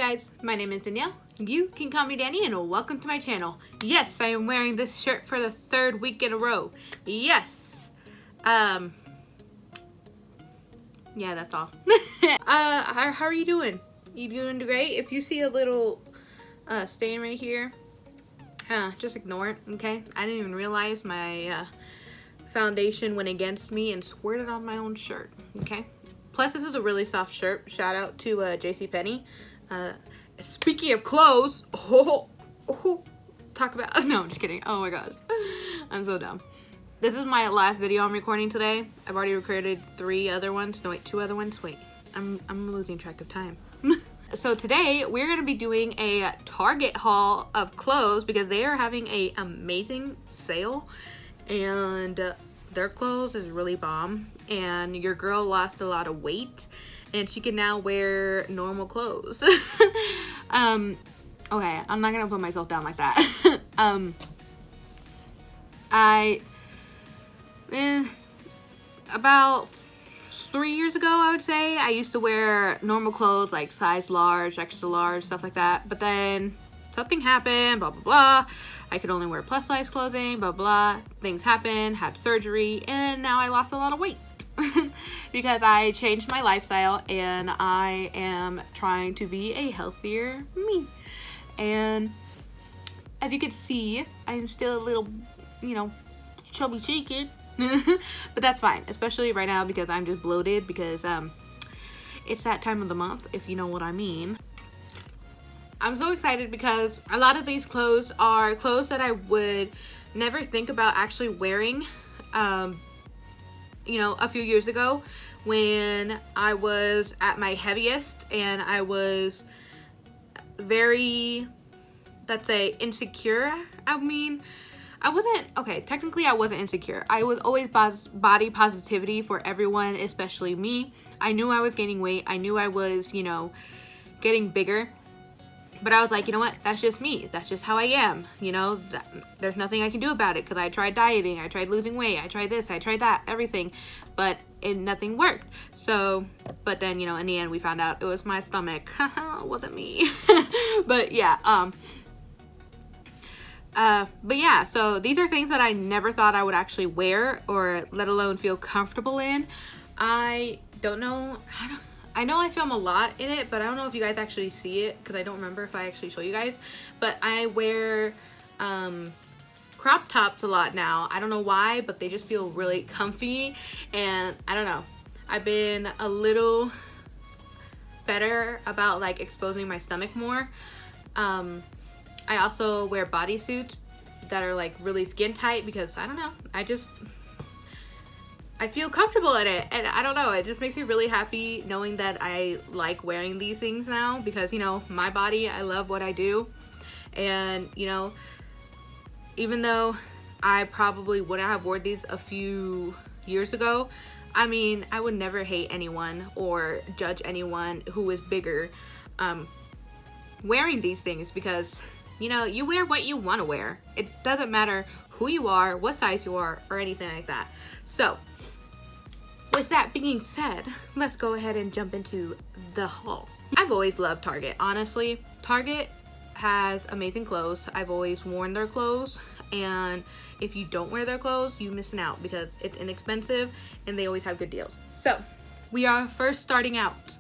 guys, my name is Danielle. You can call me Dani and welcome to my channel. Yes, I am wearing this shirt for the third week in a row. Yes. Yeah, that's all. How are you doing? You doing great? If you see a little stain right here, just ignore it, okay? I didn't even realize my foundation went against me and squirted on my own shirt, okay? Plus, this is a really soft shirt. Shout out to JCPenney. Speaking of clothes, talk about, no, I'm just kidding. Oh my gosh, I'm so dumb. This is my last video I'm recording today. I've already recorded 3 other ones. No, wait, 2 other ones. Wait, I'm losing track of time. So today we're gonna be doing a Target haul of clothes because they are having a amazing sale, and their clothes is really bomb. And your girl lost a lot of weight, and she can now wear normal clothes. Okay, I'm not gonna put myself down like that. About 3 years ago, I would say, I used to wear normal clothes like size large, extra large, stuff like that. But then something happened, blah, blah, blah. I could only wear plus size clothing, blah, blah. Things happened, had surgery, and now I lost a lot of weight. Because I changed my lifestyle and I am trying to be a healthier me. And as you can see, I'm still a little, you know, chubby chicken. But that's fine, especially right now because I'm just bloated because it's that time of the month, if you know what I mean. I'm so excited because a lot of these clothes are clothes that I would never think about actually wearing, you know, a few years ago when I was at my heaviest and I was very, let's say, insecure. I mean, I wasn't, okay, technically I wasn't insecure. I was always body positivity for everyone, especially me. I knew I was gaining weight. I knew I was, you know, getting bigger. But I was like, you know what? That's just me. That's just how I am. You know, there's nothing I can do about it because I tried dieting. I tried losing weight. I tried this. I tried that. Everything. But nothing worked. So, but then, you know, in the end, we found out it was my stomach. It wasn't me. But yeah, but yeah, so these are things that I never thought I would actually wear or let alone feel comfortable in. I don't know. I know I film a lot in it, but I don't know if you guys actually see it because I don't remember if I actually show you guys. But I wear crop tops a lot now. I don't know why, but they just feel really comfy, and I don't know. I've been a little better about like exposing my stomach more. I also wear bodysuits that are like really skin tight because I don't know. I feel comfortable in it, and I don't know, it just makes me really happy knowing that I like wearing these things now because, you know, my body, I love what I do. And, you know, even though I probably wouldn't have worn these a few years ago, I mean, I would never hate anyone or judge anyone who is bigger wearing these things because, you know, you wear what you want to wear. It doesn't matter who you are, what size you are, or anything like that. So, with that being said, let's go ahead and jump into the haul. I've always loved Target, honestly. Target has amazing clothes. I've always worn their clothes, and if you don't wear their clothes, you're missing out because it's inexpensive and they always have good deals. So, we are first starting out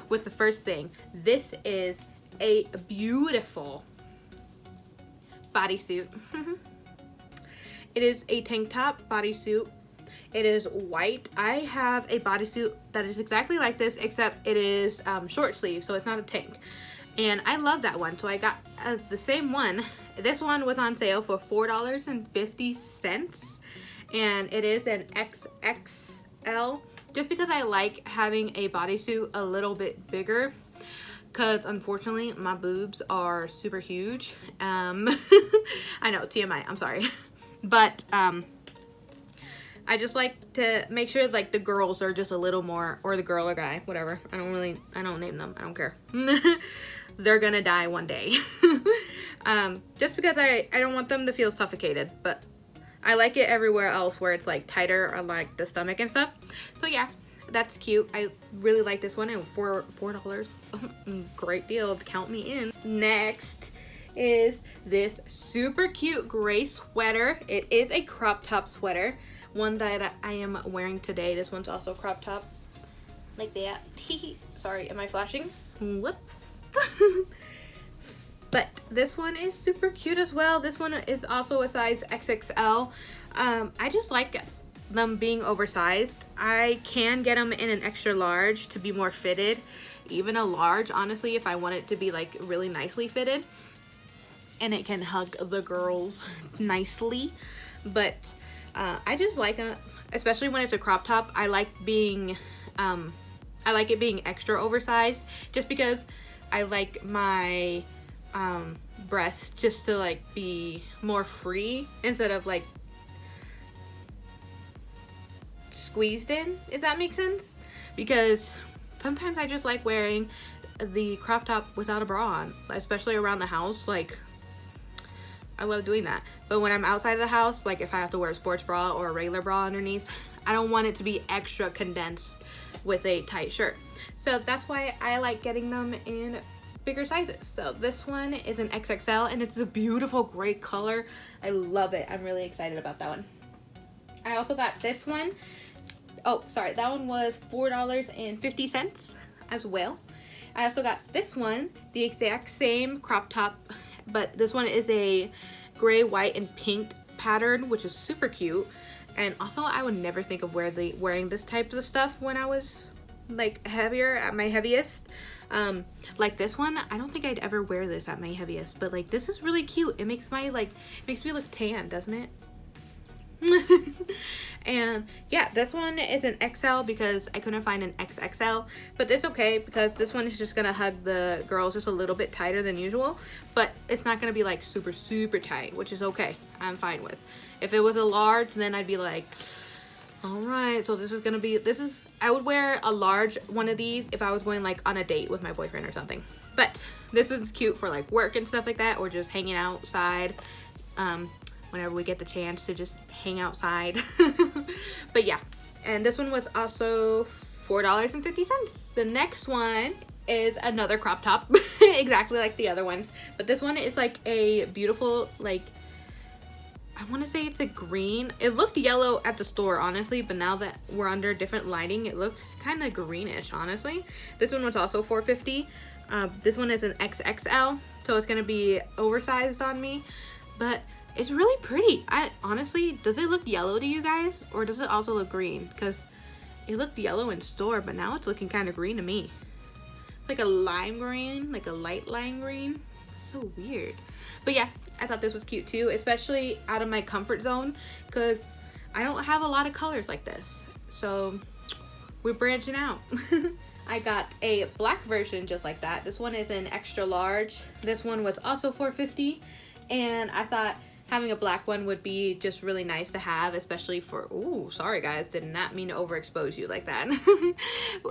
with the first thing. This is a beautiful bodysuit. It is a tank top bodysuit. It is white. I have a bodysuit that is exactly like this, except it is short sleeve, so it's not a tank. And I love that one, so I got the same one. This one was on sale for $4.50, and it is an XXL, just because I like having a bodysuit a little bit bigger, because unfortunately my boobs are super huge. I know, TMI, I'm sorry. But I just like to make sure like the girls are just a little more, or the girl or guy, whatever. I don't name them. I don't care. They're gonna die one day. Just because I don't want them to feel suffocated, but I like it everywhere else where it's like tighter or like the stomach and stuff. So yeah, that's cute. I really like this one, and $4 Great deal, count me in. Next is this super cute gray sweater. It is a crop top sweater, one that I am wearing today. This one's also crop top, like that. Sorry, am I flashing? Whoops. But this one is super cute as well. This one is also a size XXL. I just like them being oversized. I can get them in an extra large to be more fitted, even a large, honestly, if I want it to be like really nicely fitted, and it can hug the girls nicely. But I just like it, especially when it's a crop top. I like it being extra oversized, just because I like my breasts just to like be more free instead of like squeezed in, if that makes sense. Because sometimes I just like wearing the crop top without a bra on, especially around the house. Like, I love doing that. But when I'm outside of the house, like if I have to wear a sports bra or a regular bra underneath, I don't want it to be extra condensed with a tight shirt. So that's why I like getting them in bigger sizes. So this one is an XXL, and it's a beautiful gray color. I love it. I'm really excited about that one. I also got this one. Oh, sorry, that one was $4.50 as well. I also got this one, the exact same crop top, but this one is a gray, white, and pink pattern, which is super cute. And also, I would never think of wearing this type of stuff when I was like heavier, at my heaviest. Like this one, I don't think I'd ever wear this at my heaviest, but like this is really cute. It makes me look tan, doesn't it? And yeah, this one is an XL because I couldn't find an XXL, but it's okay because this one is just gonna hug the girls just a little bit tighter than usual, but it's not gonna be like super tight, which is okay. I'm fine with. If it was a large, then I'd be like, all right, so I would wear a large one of these if I was going like on a date with my boyfriend or something. But this is cute for like work and stuff like that, or just hanging outside. Whenever we get the chance to just hang outside. But yeah, and this one was also $4.50. The next one is another crop top, exactly like the other ones, but this one is like a beautiful, like, I want to say it's a green. It looked yellow at the store, honestly, but now that we're under different lighting, it looks kind of greenish, honestly. This one was also $4.50. This one is an XXL, so it's gonna be oversized on me, but it's really pretty. Honestly, does it look yellow to you guys, or does it also look green? Because it looked yellow in store, but now it's looking kind of green to me. It's like a lime green, like a light lime green. So weird. But yeah, I thought this was cute too, especially out of my comfort zone, because I don't have a lot of colors like this. So we're branching out. I got a black version just like that. This one is an extra large. This one was also $4.50, and I thought having a black one would be just really nice to have, especially for, ooh, sorry guys, did not mean to overexpose you like that.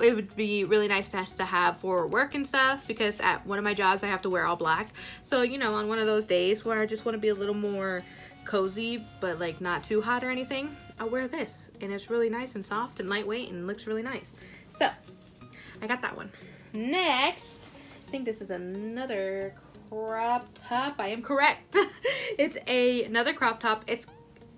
It would be really nice to have for work and stuff, because at one of my jobs I have to wear all black. So, you know, on one of those days where I just want to be a little more cozy, but like not too hot or anything, I'll wear this. And it's really nice and soft and lightweight and looks really nice. So, I got that one. Next, I think this is another crop top. I am correct. It's another crop top. It's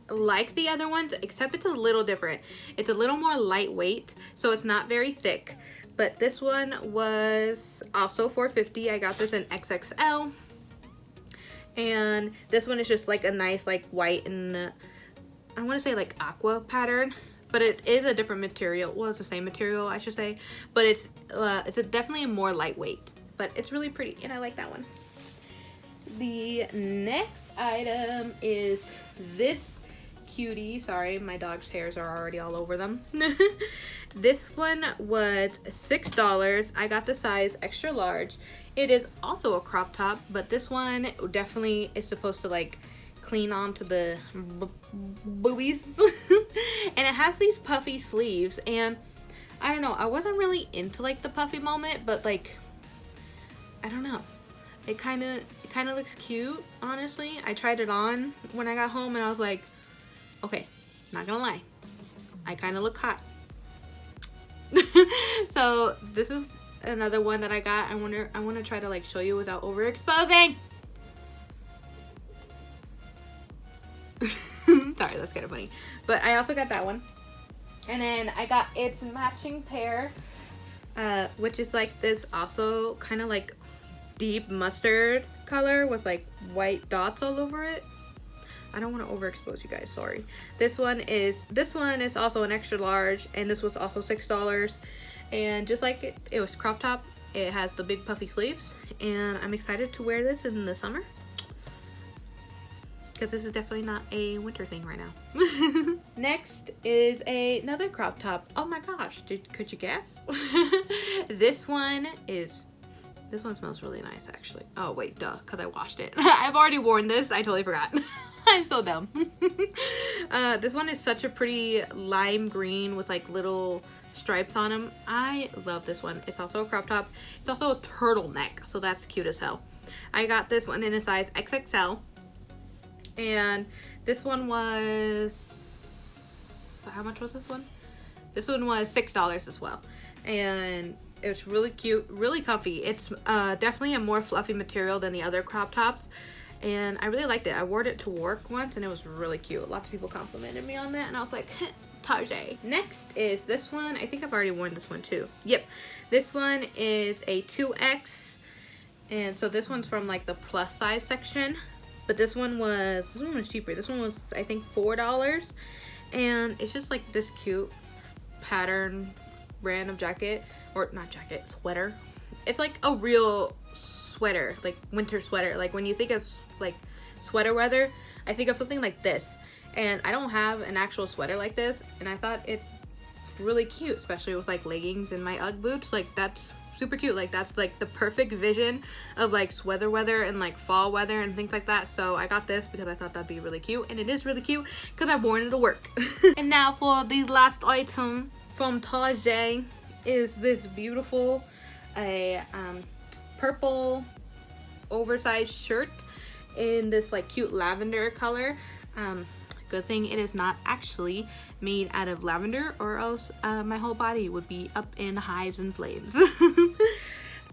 like the other ones, except it's a little different. It's a little more lightweight, so it's not very thick. But this one was also $4.50. I got this in XXL. And this one is just like a nice like white and I want to say like aqua pattern, but it is a different material. Well, it's the same material, I should say, but it's definitely more lightweight, but it's really pretty and I like that one. The next item is this cutie. Sorry, my dog's hairs are already all over them. This one was $6. I got the size extra large. It is also a crop top, but this one definitely is supposed to like clean onto the boobies. And it has these puffy sleeves, and I don't know, I wasn't really into like the puffy moment, but like, I don't know, it kind of looks cute, honestly. I tried it on when I got home and I was like, okay, not gonna lie, I kind of look hot. So this is another one that I got. I want to try to like show you without overexposing. Sorry, that's kind of funny. But I also got that one. And then I got its matching pair, which is like this also kind of like deep mustard color with like white dots all over it. I don't want to overexpose you guys, sorry. This one is also an extra large, and this was also $6. And just like it was crop top, it has the big puffy sleeves, and I'm excited to wear this in the summer. Because this is definitely not a winter thing right now. Next is another crop top. Oh my gosh, could you guess? This one smells really nice actually. Oh wait, duh, because I washed it. I've already worn this, I totally forgot. I'm so dumb. This one is such a pretty lime green with like little stripes on them. I love this one. It's also a crop top. It's also a turtleneck, so that's cute as hell. I got this one in a size XXL. And this one was, how much was this one? This one was $6 as well. And it was really cute, really comfy. It's definitely a more fluffy material than the other crop tops. And I really liked it. I wore it to work once and it was really cute. Lots of people complimented me on that and I was like, Tarjay. Next is this one. I think I've already worn this one too. Yep. This one is a 2X. And so this one's from like the plus size section. But this one was cheaper. This one was, I think, $4. And it's just like this cute pattern brand of jacket. Or not jacket, sweater. It's like a real sweater, like winter sweater. Like when you think of like sweater weather, I think of something like this. And I don't have an actual sweater like this. And I thought it really cute, especially with like leggings and my UGG boots. Like that's super cute. Like that's like the perfect vision of like sweater weather and like fall weather and things like that. So I got this because I thought that'd be really cute, and it is really cute because I've worn it to work. And now for the last item from Tarjay is this beautiful purple oversized shirt in this like cute lavender color. Good thing it is not actually made out of lavender, or else my whole body would be up in hives and flames.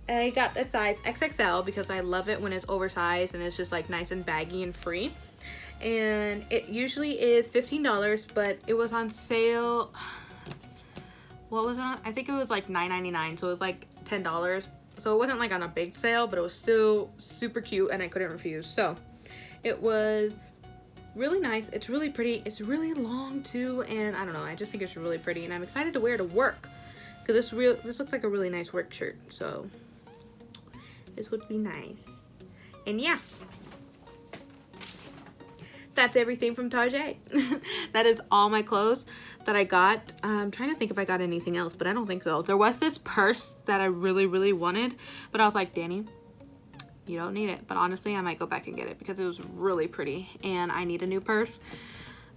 I got the size XXL because I love it when it's oversized and it's just like nice and baggy and free. And it usually is $15, but it was on sale. What was it on? I think it was like $9.99, so it was like $10. So it wasn't like on a big sale, but it was still super cute and I couldn't refuse. So it was really nice. It's really pretty. It's really long too, and I don't know, I just think it's really pretty, and I'm excited to wear it to work because this looks like a really nice work shirt, so this would be nice. And yeah, that's everything from Tarjay. That is all my clothes that I got. I'm trying to think if I got anything else, but I don't think so. There was this purse that I really wanted, but I was like, Dani, you don't need it. But honestly, I might go back and get it because it was really pretty and I need a new purse.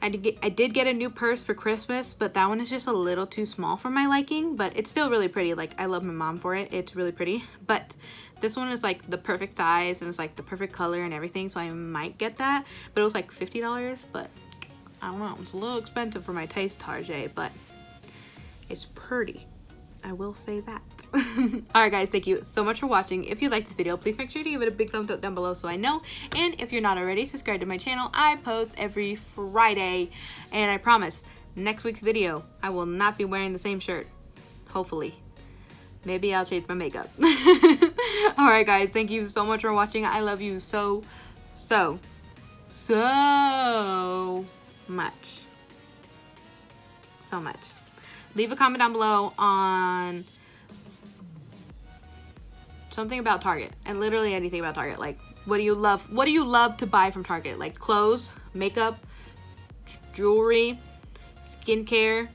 I did get a new purse for Christmas, but that one is just a little too small for my liking, but it's still really pretty. Like, I love my mom for it. It's really pretty. But this one is like the perfect size and it's like the perfect color and everything, so I might get that. But it was like $50, but I don't know. It's a little expensive for my taste, Tarjay, but it's pretty. I will say that. Alright guys, thank you so much for watching. If you like this video, please make sure to give it a big thumbs up down below so I know. And if you're not already, subscribe to my channel. I post every Friday. And I promise, next week's video, I will not be wearing the same shirt. Hopefully. Maybe I'll change my makeup. Alright guys, thank you so much for watching. I love you so much. So much. Leave a comment down below on something about Target, and literally anything about Target. Like, what do you love to buy from Target? Like clothes, makeup, jewelry, skincare,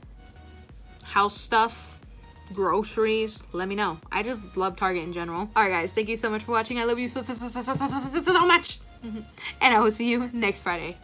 house stuff, groceries. Let me know. I just love Target in general. Alright guys, thank you so much for watching. I love you so much. And I will see you next Friday.